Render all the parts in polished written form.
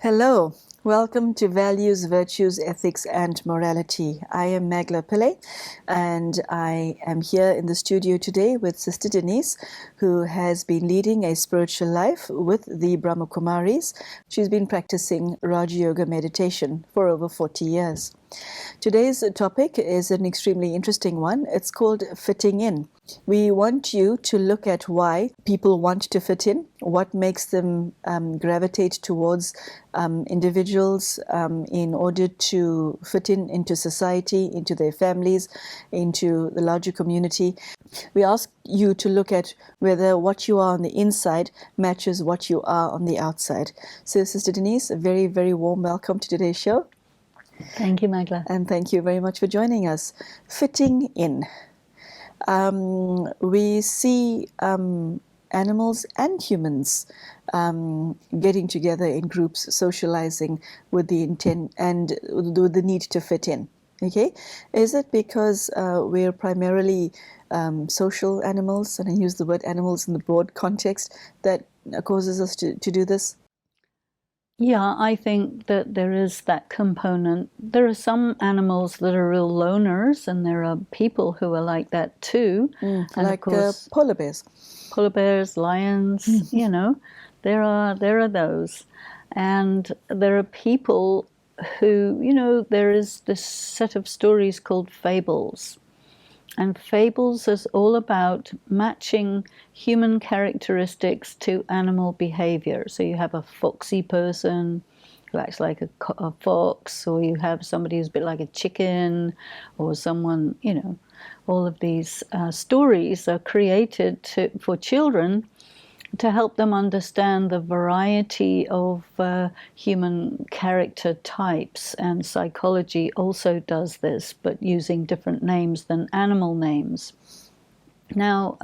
Hello, welcome to Values, Virtues, Ethics and Morality. I am Mangela Pillay and I am here in the studio today with Sister Denise, who has been leading a spiritual life with the Brahma Kumaris. She's been practicing Rajyoga Meditation for over 40 years. Today's topic is an extremely interesting one. It's called fitting in. We want you to look at why people want to fit in, what makes them gravitate towards individuals in order to fit in into society, into their families, into the larger community. We ask you to look at whether what you are on the inside matches what you are on the outside. So, Sister Denise, a very, very warm welcome to today's show. Thank you, Mangela. And thank you very much for joining us. Fitting in. We see animals and humans getting together in groups, socializing with the intent and with the need to fit in. Okay, is it because we're primarily social animals, and I use the word animals in the broad context, that causes us to do this? Yeah, I think that there is that component. There are some animals that are real loners, and there are people who are like that too. And like of course, polar bears. Polar bears, lions, there are those. And there are people who, there is this set of stories called fables. And fables is all about matching human characteristics to animal behavior. So you have a foxy person who acts like a fox, or you have somebody who's a bit like a chicken, or someone, all of these stories are created for children to help them understand the variety of human character types. And psychology also does this, but using different names than animal names. Now,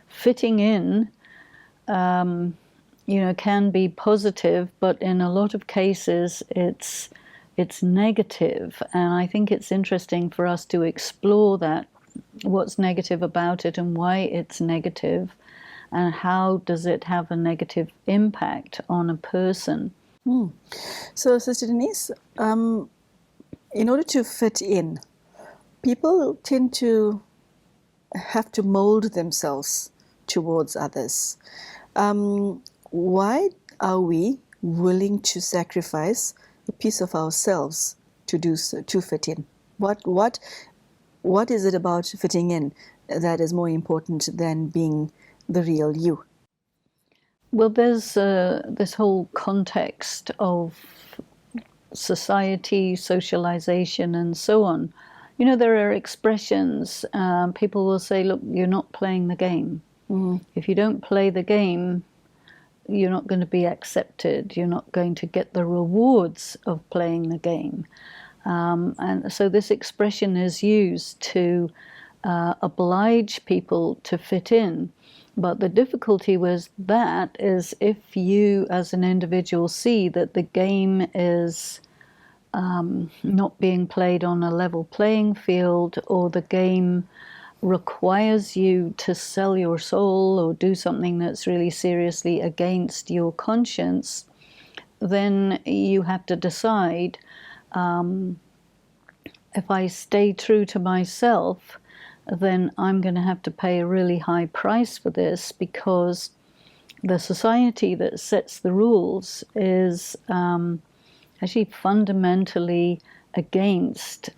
fitting in, can be positive, but in a lot of cases it's negative. And I think it's interesting for us to explore that, what's negative about it and why it's negative. And how does it have a negative impact on a person? So, Sister Denise, in order to fit in, people tend to have to mold themselves towards others. Why are we willing to sacrifice a piece of ourselves to do so, to fit in? What is it about fitting in that is more important than being the real you? Well, there's this whole context of society, socialization, and so on. There are expressions. People will say, look, you're not playing the game. If you don't play the game, you're not going to be accepted. You're not going to get the rewards of playing the game. And so this expression is used to oblige people to fit in. But the difficulty with that is if you as an individual see that the game is not being played on a level playing field, or the game requires you to sell your soul or do something that's really seriously against your conscience, then you have to decide, if I stay true to myself, then I'm going to have to pay a really high price for this, because the society that sets the rules is actually fundamentally against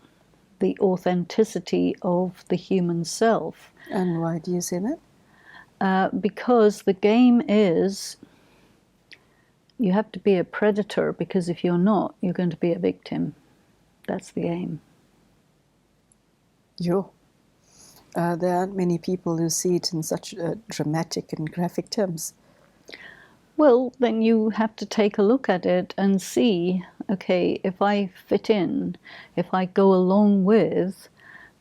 the authenticity of the human self. And why do you say that? Because the game is, you have to be a predator, because if you're not, you're going to be a victim. That's the game. There aren't many people who see it in such dramatic and graphic terms. Well, then you have to take a look at it and see, okay, if I fit in, if I go along with,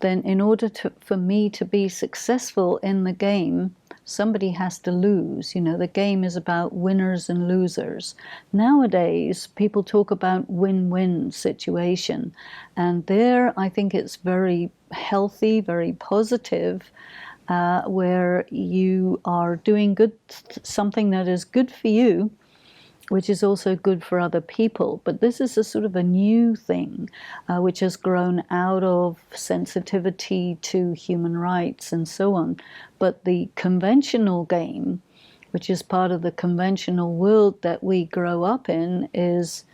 then in order for me to be successful in the game, somebody has to lose. The game is about winners and losers. Nowadays, people talk about win-win situation. And there, I think it's very healthy, very positive, where you are doing something that is good for you, which is also good for other people. But this is a sort of a new thing, which has grown out of sensitivity to human rights and so on. But the conventional game, which is part of the conventional world that we grow up in, is,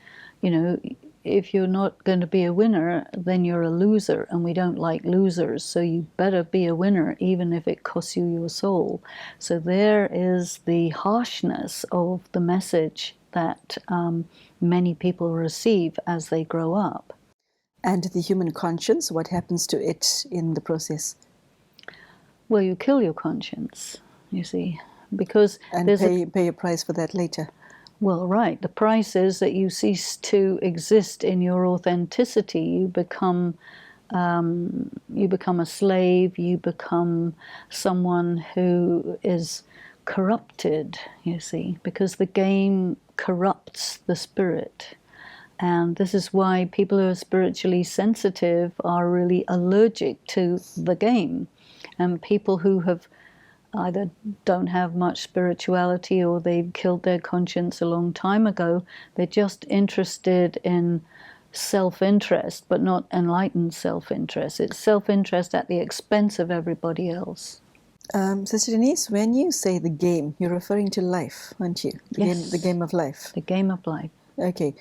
you know, if you're not going to be a winner, then you're a loser, and we don't like losers, so you better be a winner, even if it costs you your soul. So there is the harshness of the message that many people receive as they grow up. And the human conscience, what happens to it in the process? Well, you kill your conscience, you see, because and pay a price for that later. Well, right. The price is that you cease to exist in your authenticity. You become a slave. You become someone who is corrupted, you see, because the game corrupts the spirit. And this is why people who are spiritually sensitive are really allergic to the game. And people who have either don't have much spirituality or they've killed their conscience a long time ago, they're just interested in self-interest, but not enlightened self-interest. It's self-interest at the expense of everybody else. Sister Denise, when you say the game, you're referring to life, aren't you? Yes. The game of life. The game of life. Okay.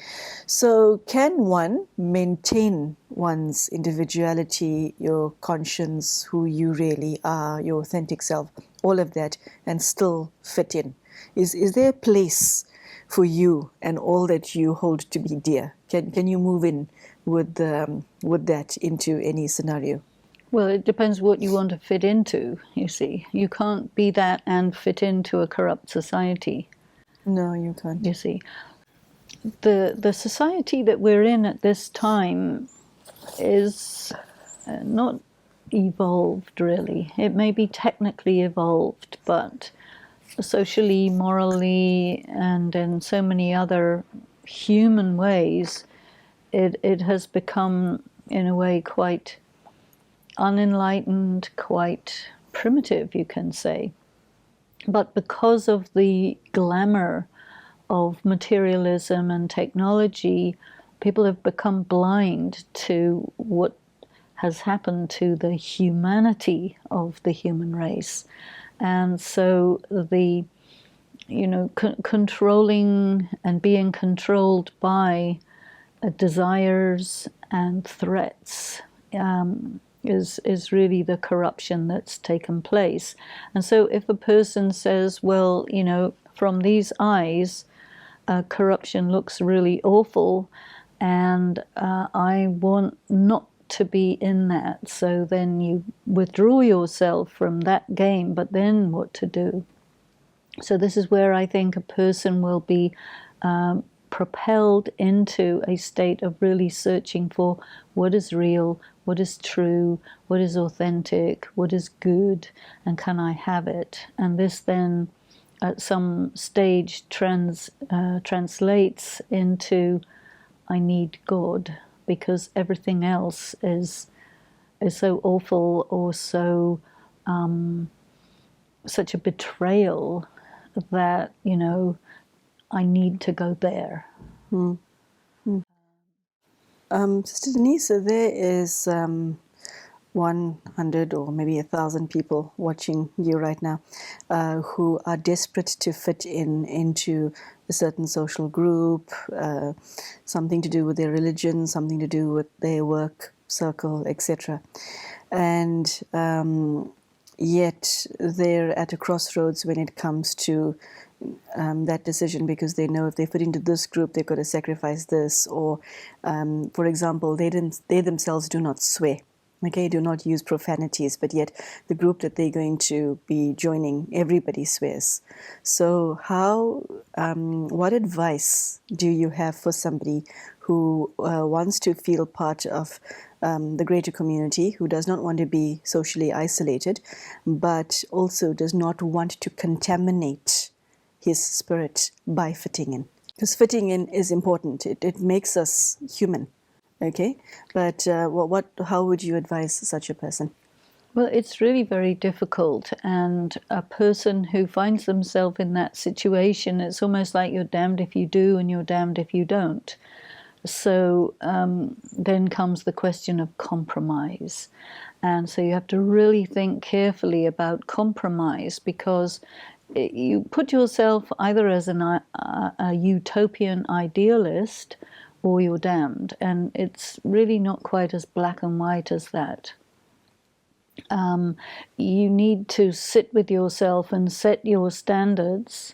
So can one maintain one's individuality, your conscience, who you really are, your authentic self, all of that, and still fit in? Is there a place for you and all that you hold to be dear? Can you move in with that into any scenario? Well, it depends what you want to fit into, you see. You can't be that and fit into a corrupt society. No, you can't. You see. The society that we're in at this time is not evolved, really. It may be technically evolved, but socially, morally, and in so many other human ways, it has become, in a way, quite unenlightened, quite primitive, you can say. But because of the glamour of materialism and technology, people have become blind to what has happened to the humanity of the human race. And so the, controlling and being controlled by desires and threats is really the corruption that's taken place. And so if a person says, well, from these eyes, corruption looks really awful, and I want not to be in that. So then you withdraw yourself from that game, but then what to do? So this is where I think a person will be propelled into a state of really searching for what is real, what is true, what is authentic, what is good, and can I have it? And this then at some stage translates into I need God, because everything else is so awful or so such a betrayal that I need to go there. Sister Denise, there is 100 or maybe 1,000 people watching you right now who are desperate to fit into a certain social group, something to do with their religion, something to do with their work circle, etc. And yet they're at a crossroads when it comes to that decision, because they know if they fit into this group, they've got to sacrifice this. Or, for example, they themselves do not swear. Okay, do not use profanities, but yet the group that they're going to be joining, everybody swears. So what advice do you have for somebody who wants to feel part of the greater community, who does not want to be socially isolated, but also does not want to contaminate his spirit by fitting in? Because fitting in is important. It makes us human. Okay, but how would you advise such a person? Well, it's really very difficult, and a person who finds themselves in that situation, it's almost like you're damned if you do and you're damned if you don't. So then comes the question of compromise. And so you have to really think carefully about compromise, because you put yourself either as a utopian idealist or you're damned. And it's really not quite as black and white as that. You need to sit with yourself and set your standards,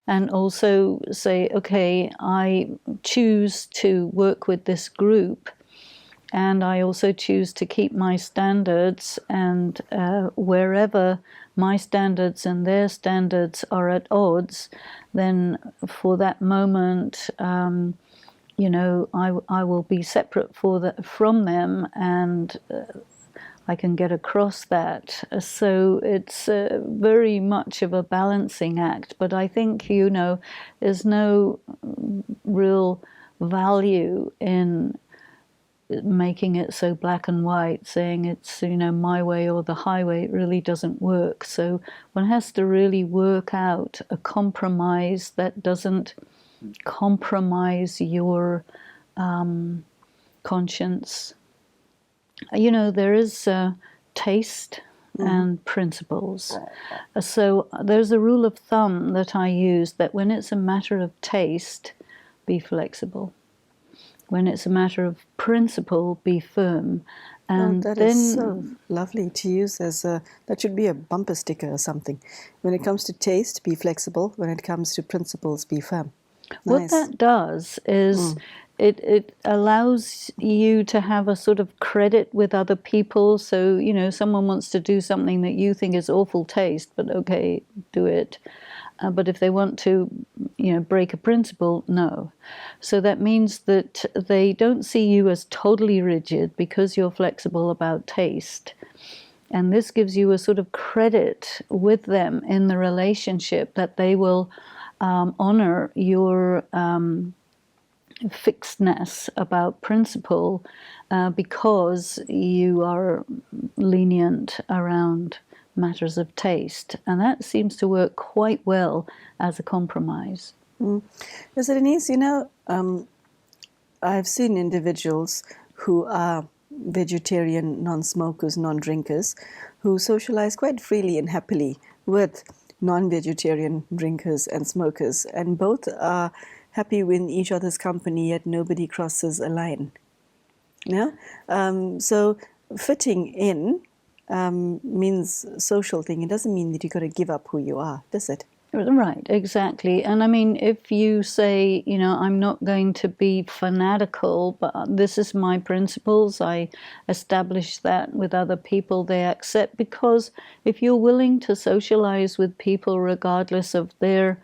and also say, okay, I choose to work with this group, and I also choose to keep my standards, and wherever my standards and their standards are at odds, then for that moment, you know, I will be separate from them, and I can get across that. So it's very much of a balancing act. But I think, you know, there's no real value in making it so black and white, saying it's, you know, my way or the highway. It really doesn't work. So one has to really work out a compromise that doesn't compromise your conscience. You know, there is taste and principles. So there's a rule of thumb that I use, that when it's a matter of taste, be flexible. When it's a matter of principle, be firm. And that then, is so lovely to use as that should be a bumper sticker or something. When it comes to taste, be flexible. When it comes to principles, be firm. what Nice. that does is it allows you to have a sort of credit with other people. So, you know, someone wants to do something that you think is awful taste, but okay, do it. But if they want to, you know, break a principle, no. So that means that they don't see you as totally rigid because you're flexible about taste. And this gives you a sort of credit with them in the relationship, that they will honor your fixedness about principle because you are lenient around matters of taste. And that seems to work quite well as a compromise. Yes, Denise, you know, I've seen individuals who are vegetarian, non-smokers, non-drinkers, who socialize quite freely and happily with non-vegetarian drinkers and smokers, and both are happy in each other's company, yet nobody crosses a line. Yeah? So fitting in means social thing. It doesn't mean that you've got to give up who you are, does it? Right, exactly. And I mean, if you say, you know, I'm not going to be fanatical, but this is my principles, I establish that with other people, they accept. Because if you're willing to socialize with people regardless of their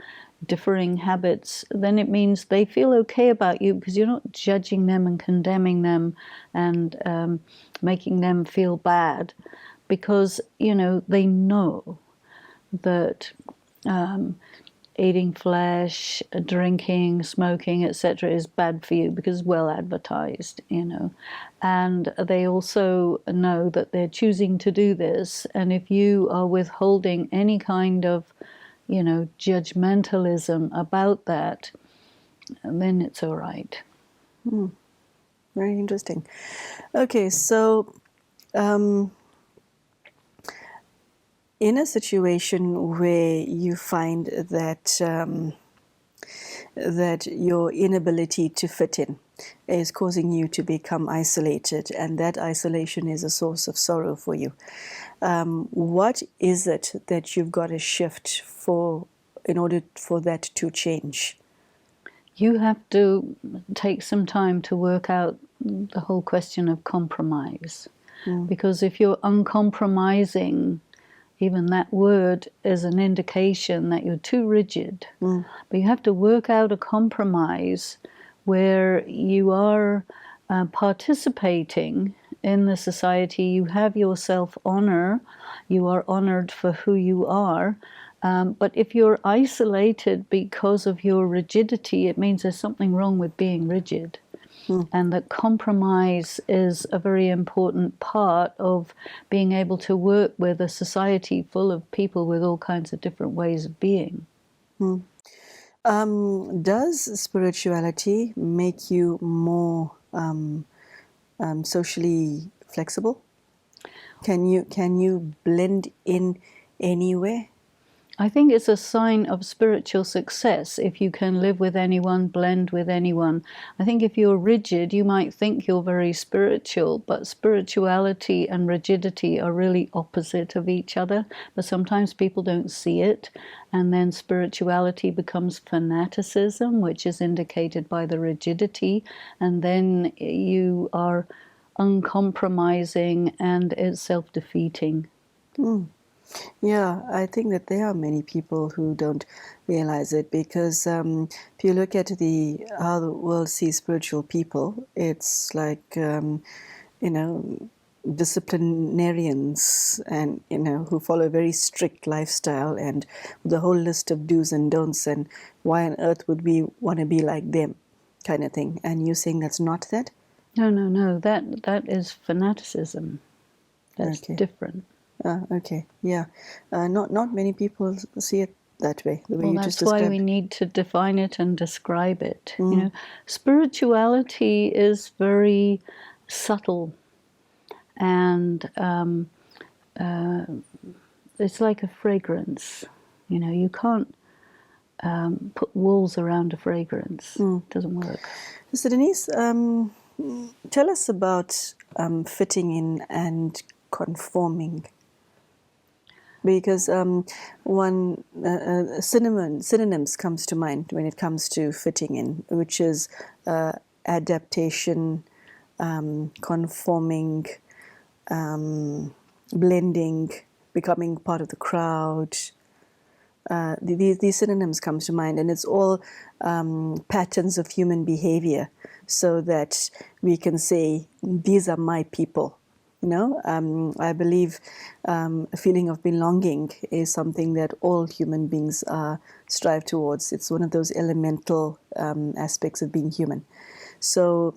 differing habits, then it means they feel okay about you, because you're not judging them and condemning them and making them feel bad, because, you know, they know that eating flesh, drinking, smoking, etc. is bad for you, because it's well advertised, you know. And they also know that they're choosing to do this. And if you are withholding any kind of, you know, judgmentalism about that, then it's all right. Very interesting. Okay, so in a situation where you find that that your inability to fit in is causing you to become isolated, and that isolation is a source of sorrow for you, what is it that you've got to shift for in order for that to change? You have to take some time to work out the whole question of compromise. Because if you're uncompromising, even that word is an indication that you're too rigid. But you have to work out a compromise where you are participating in the society. You have your self-honor. You are honored for who you are. But if you're isolated because of your rigidity, it means there's something wrong with being rigid. and that compromise is a very important part of being able to work with a society full of people with all kinds of different ways of being. Does spirituality make you more socially flexible? Can you blend in anywhere? I think it's a sign of spiritual success if you can live with anyone, blend with anyone. I think if you're rigid, you might think you're very spiritual, but spirituality and rigidity are really opposite of each other. But sometimes people don't see it, and then spirituality becomes fanaticism, which is indicated by the rigidity, and then you are uncompromising and it's self-defeating. Yeah, I think that there are many people who don't realize it because if you look at how the world sees spiritual people, it's like disciplinarians and who follow a very strict lifestyle and the whole list of do's and don'ts and why on earth would we want to be like them, kind of thing. And you're saying that's not that? No. That is fanaticism. That's different. Okay, yeah. Not many people see it that way, the way you just described. That's why we need to define it and describe it. Spirituality is very subtle, and it's like a fragrance. You can't put walls around a fragrance. It doesn't work. So Denise, tell us about fitting in and conforming. Because synonyms comes to mind when it comes to fitting in, which is adaptation, conforming, blending, becoming part of the crowd. These synonyms come to mind, and it's all patterns of human behavior, so that we can say these are my people. I believe a feeling of belonging is something that all human beings strive towards. It's one of those elemental aspects of being human. So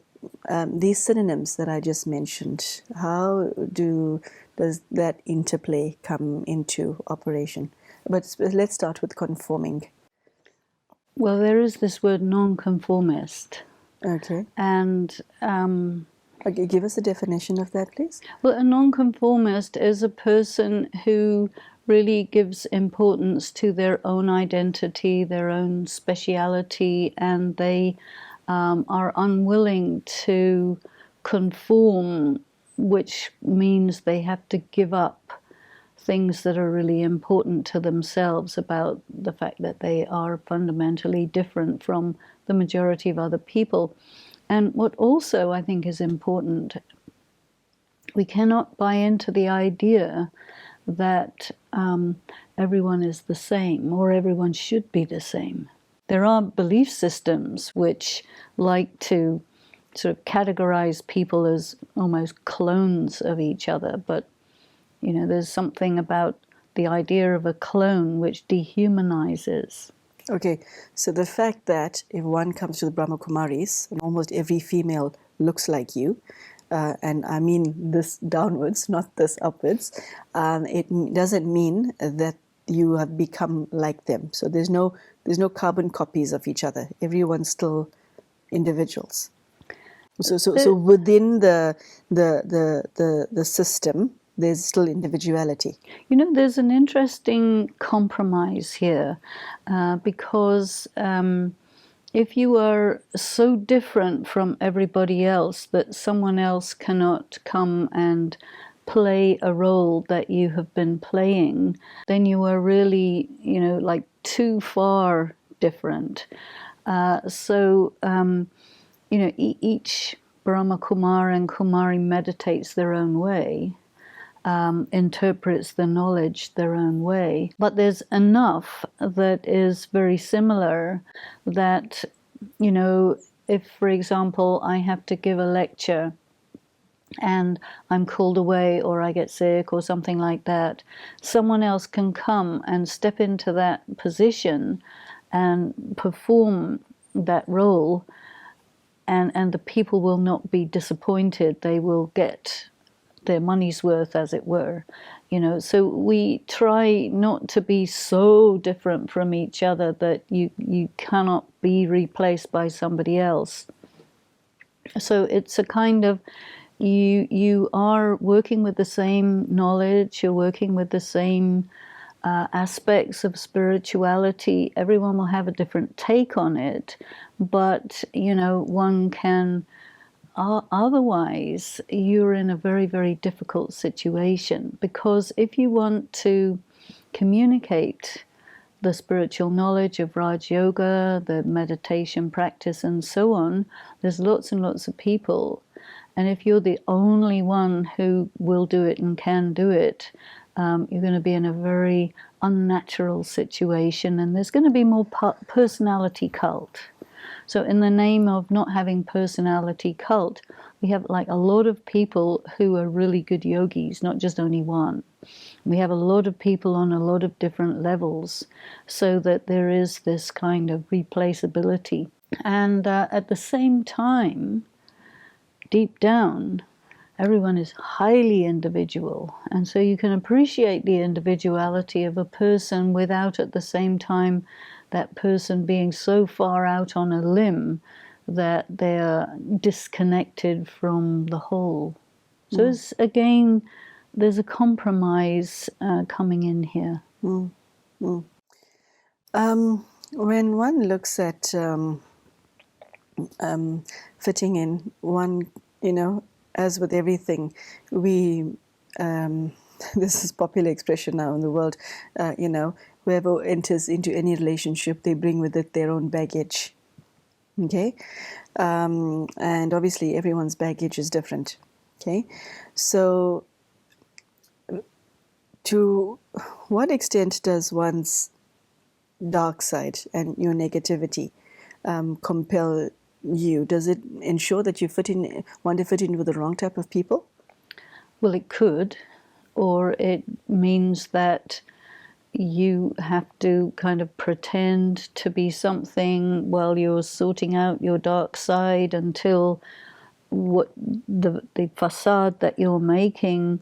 these synonyms that I just mentioned, how does that interplay come into operation? But let's start with conforming. Well, there is this word nonconformist. Okay. And okay, give us a definition of that, please. Well, a nonconformist is a person who really gives importance to their own identity, their own speciality, and they are unwilling to conform, which means they have to give up things that are really important to themselves about the fact that they are fundamentally different from the majority of other people. And what also I think is important, we cannot buy into the idea that everyone is the same or everyone should be the same. There are belief systems which like to sort of categorize people as almost clones of each other, but there's something about the idea of a clone which dehumanizes. Okay, so the fact that if one comes to the Brahma Kumaris and almost every female looks like you, and I mean this downwards, not this upwards, it doesn't mean that you have become like them. So there's no carbon copies of each other. Everyone's still individuals. So within the system, there's still individuality. There's an interesting compromise here because if you are so different from everybody else that someone else cannot come and play a role that you have been playing, then you are really, like too far different. Each Brahma Kumar and Kumari meditates their own way. Interprets the knowledge their own way. But there's enough that is very similar that, if, for example, I have to give a lecture and I'm called away or I get sick or something like that, someone else can come and step into that position and perform that role and the people will not be disappointed. They will get their money's worth, as it were. So we try not to be so different from each other that you cannot be replaced by somebody else. So it's a kind of, you are working with the same knowledge, you're working with the same aspects of spirituality. Everyone will have a different take on it, but one can. Otherwise, you're in a very, very difficult situation, because if you want to communicate the spiritual knowledge of Raj Yoga, the meditation practice, and so on, there's lots and lots of people. And if you're the only one who will do it and can do it, you're going to be in a very unnatural situation, and there's going to be more personality cult. So in the name of not having personality cult, we have like a lot of people who are really good yogis, not just only one. We have a lot of people on a lot of different levels, so that there is this kind of replaceability. And at the same time, deep down, everyone is highly individual. And so you can appreciate the individuality of a person without at the same time that person being so far out on a limb that they're disconnected from the whole. So it's, again, there's a compromise coming in here. When one looks at fitting in, one, as with everything, we, this is popular expression now in the world, whoever enters into any relationship, they bring with it their own baggage. Okay? And obviously everyone's baggage is different. Okay? So to what extent does one's dark side and your negativity compel you? Does it ensure that you want to fit in with the wrong type of people? Well, it could, or it means that you have to kind of pretend to be something while you're sorting out your dark side until what the facade that you're making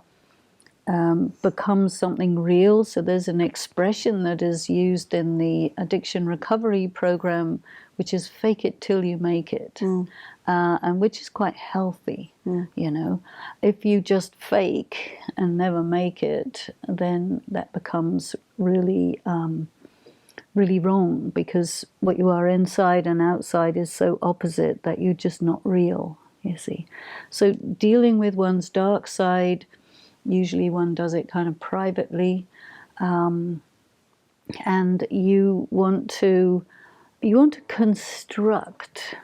becomes something real. So there's an expression that is used in the addiction recovery program, which is fake it till you make it, and which is quite healthy. If you just fake and never make it, then that becomes really, really wrong, because what you are inside and outside is so opposite that you're just not real, you see. So dealing with one's dark side, usually one does it kind of privately, and you want to construct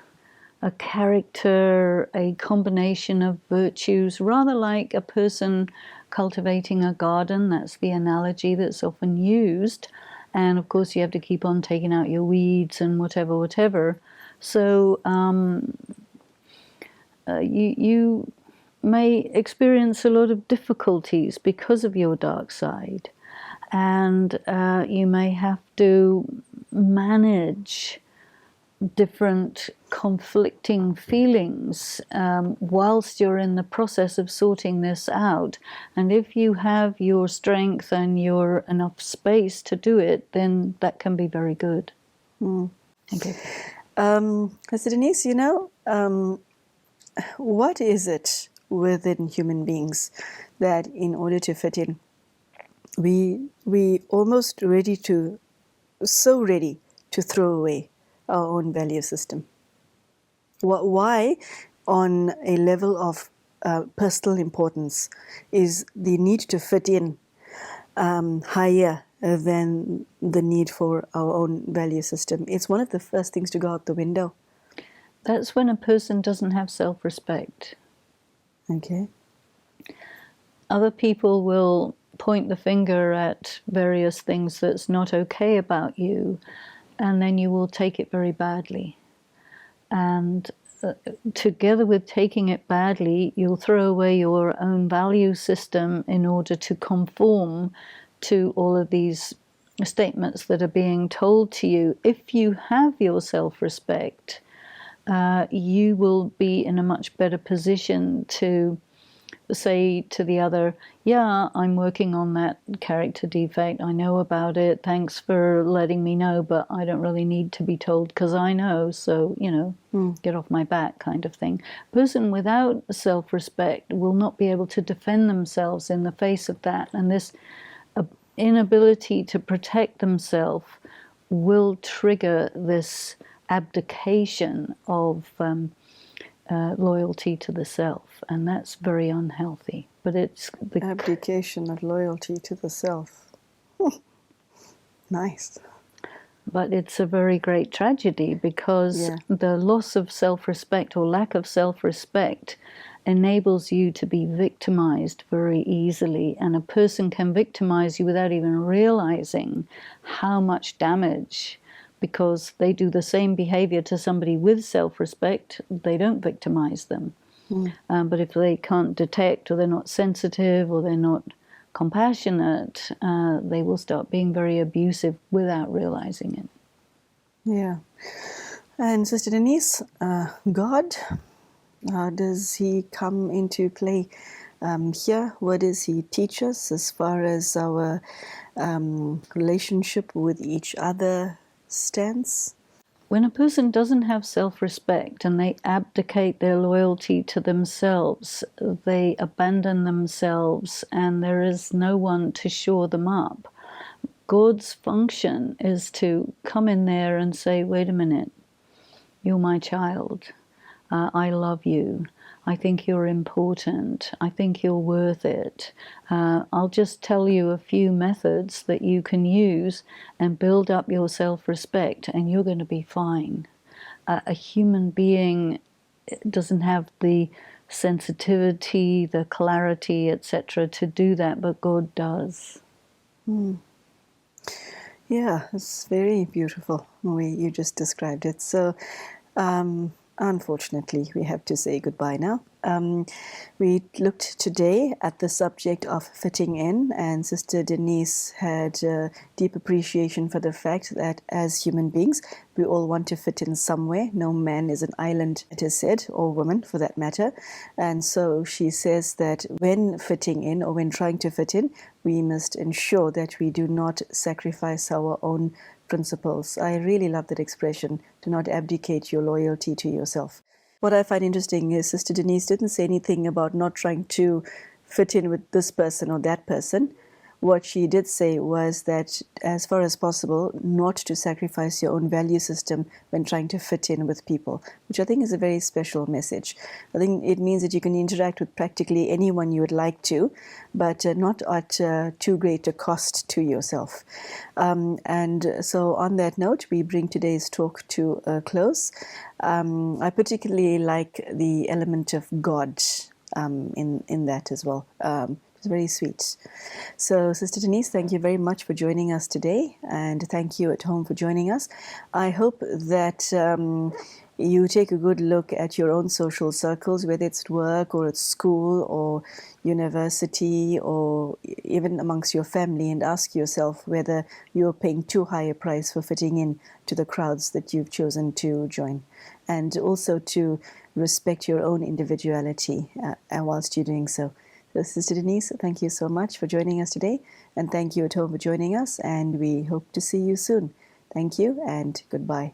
a character, a combination of virtues, rather like a person cultivating a garden. That's the analogy that's often used. And of course you have to keep on taking out your weeds and whatever. So you may experience a lot of difficulties because of your dark side. And you may have to manage different conflicting feelings whilst you're in the process of sorting this out. And if you have your strength and your enough space to do it, then that can be very good. Okay. So Denise, what is it within human beings that in order to fit in, we almost so ready to throw away our own value system? Why, on a level of personal importance, is the need to fit in higher than the need for our own value system? It's one of the first things to go out the window. That's when a person doesn't have self-respect. Okay. Other people will point the finger at various things that's not okay about you, and then you will take it very badly. And together with taking it badly, you'll throw away your own value system in order to conform to all of these statements that are being told to you. If you have your self-respect, you will be in a much better position to say to the other, yeah, I'm working on that character defect. I know about it. Thanks for letting me know, but I don't really need to be told because I know. So, get off my back kind of thing. A person without self-respect will not be able to defend themselves in the face of that. And this inability to protect themselves will trigger this abdication of loyalty to the self, and that's very unhealthy. But it's the abdication of loyalty to the self. Nice. But it's a very great tragedy because the loss of self-respect or lack of self-respect enables you to be victimized very easily, and a person can victimize you without even realizing how much damage, because they do the same behavior to somebody with self-respect, they don't victimize them. But if they can't detect, or they're not sensitive, or they're not compassionate, they will start being very abusive without realizing it. Yeah. And Sister Denise, God, does he come into play here? What does he teach us as far as our relationship with each other stands? When a person doesn't have self-respect and they abdicate their loyalty to themselves, they abandon themselves and there is no one to shore them up. God's function is to come in there and say, wait a minute, you're my child. I love you. I think you're important. I think you're worth it. I'll just tell you a few methods that you can use and build up your self-respect, and you're going to be fine. A human being doesn't have the sensitivity, the clarity, etc., to do that, but God does. Yeah, it's very beautiful the way you just described it. So, unfortunately, we have to say goodbye now. We looked today at the subject of fitting in, and Sister Denise had a deep appreciation for the fact that as human beings, we all want to fit in somewhere. No man is an island, it is said, or woman for that matter. And so she says that when fitting in, or when trying to fit in, we must ensure that we do not sacrifice our own principles. I really love that expression, do not abdicate your loyalty to yourself. What I find interesting is Sister Denise didn't say anything about not trying to fit in with this person or that person. What she did say was that as far as possible, not to sacrifice your own value system when trying to fit in with people, which I think is a very special message. I think it means that you can interact with practically anyone you would like to, but not at too great a cost to yourself. And so on that note, we bring today's talk to a close. I particularly like the element of God in that as well. It's very sweet. So, Sister Denise, thank you very much for joining us today, and thank you at home for joining us. I hope that you take a good look at your own social circles, whether it's at work or at school or university or even amongst your family, and ask yourself whether you're paying too high a price for fitting in to the crowds that you've chosen to join. And also to respect your own individuality whilst you're doing so. So, Sister Denise, thank you so much for joining us today, and thank you at home for joining us, and we hope to see you soon. Thank you, and goodbye.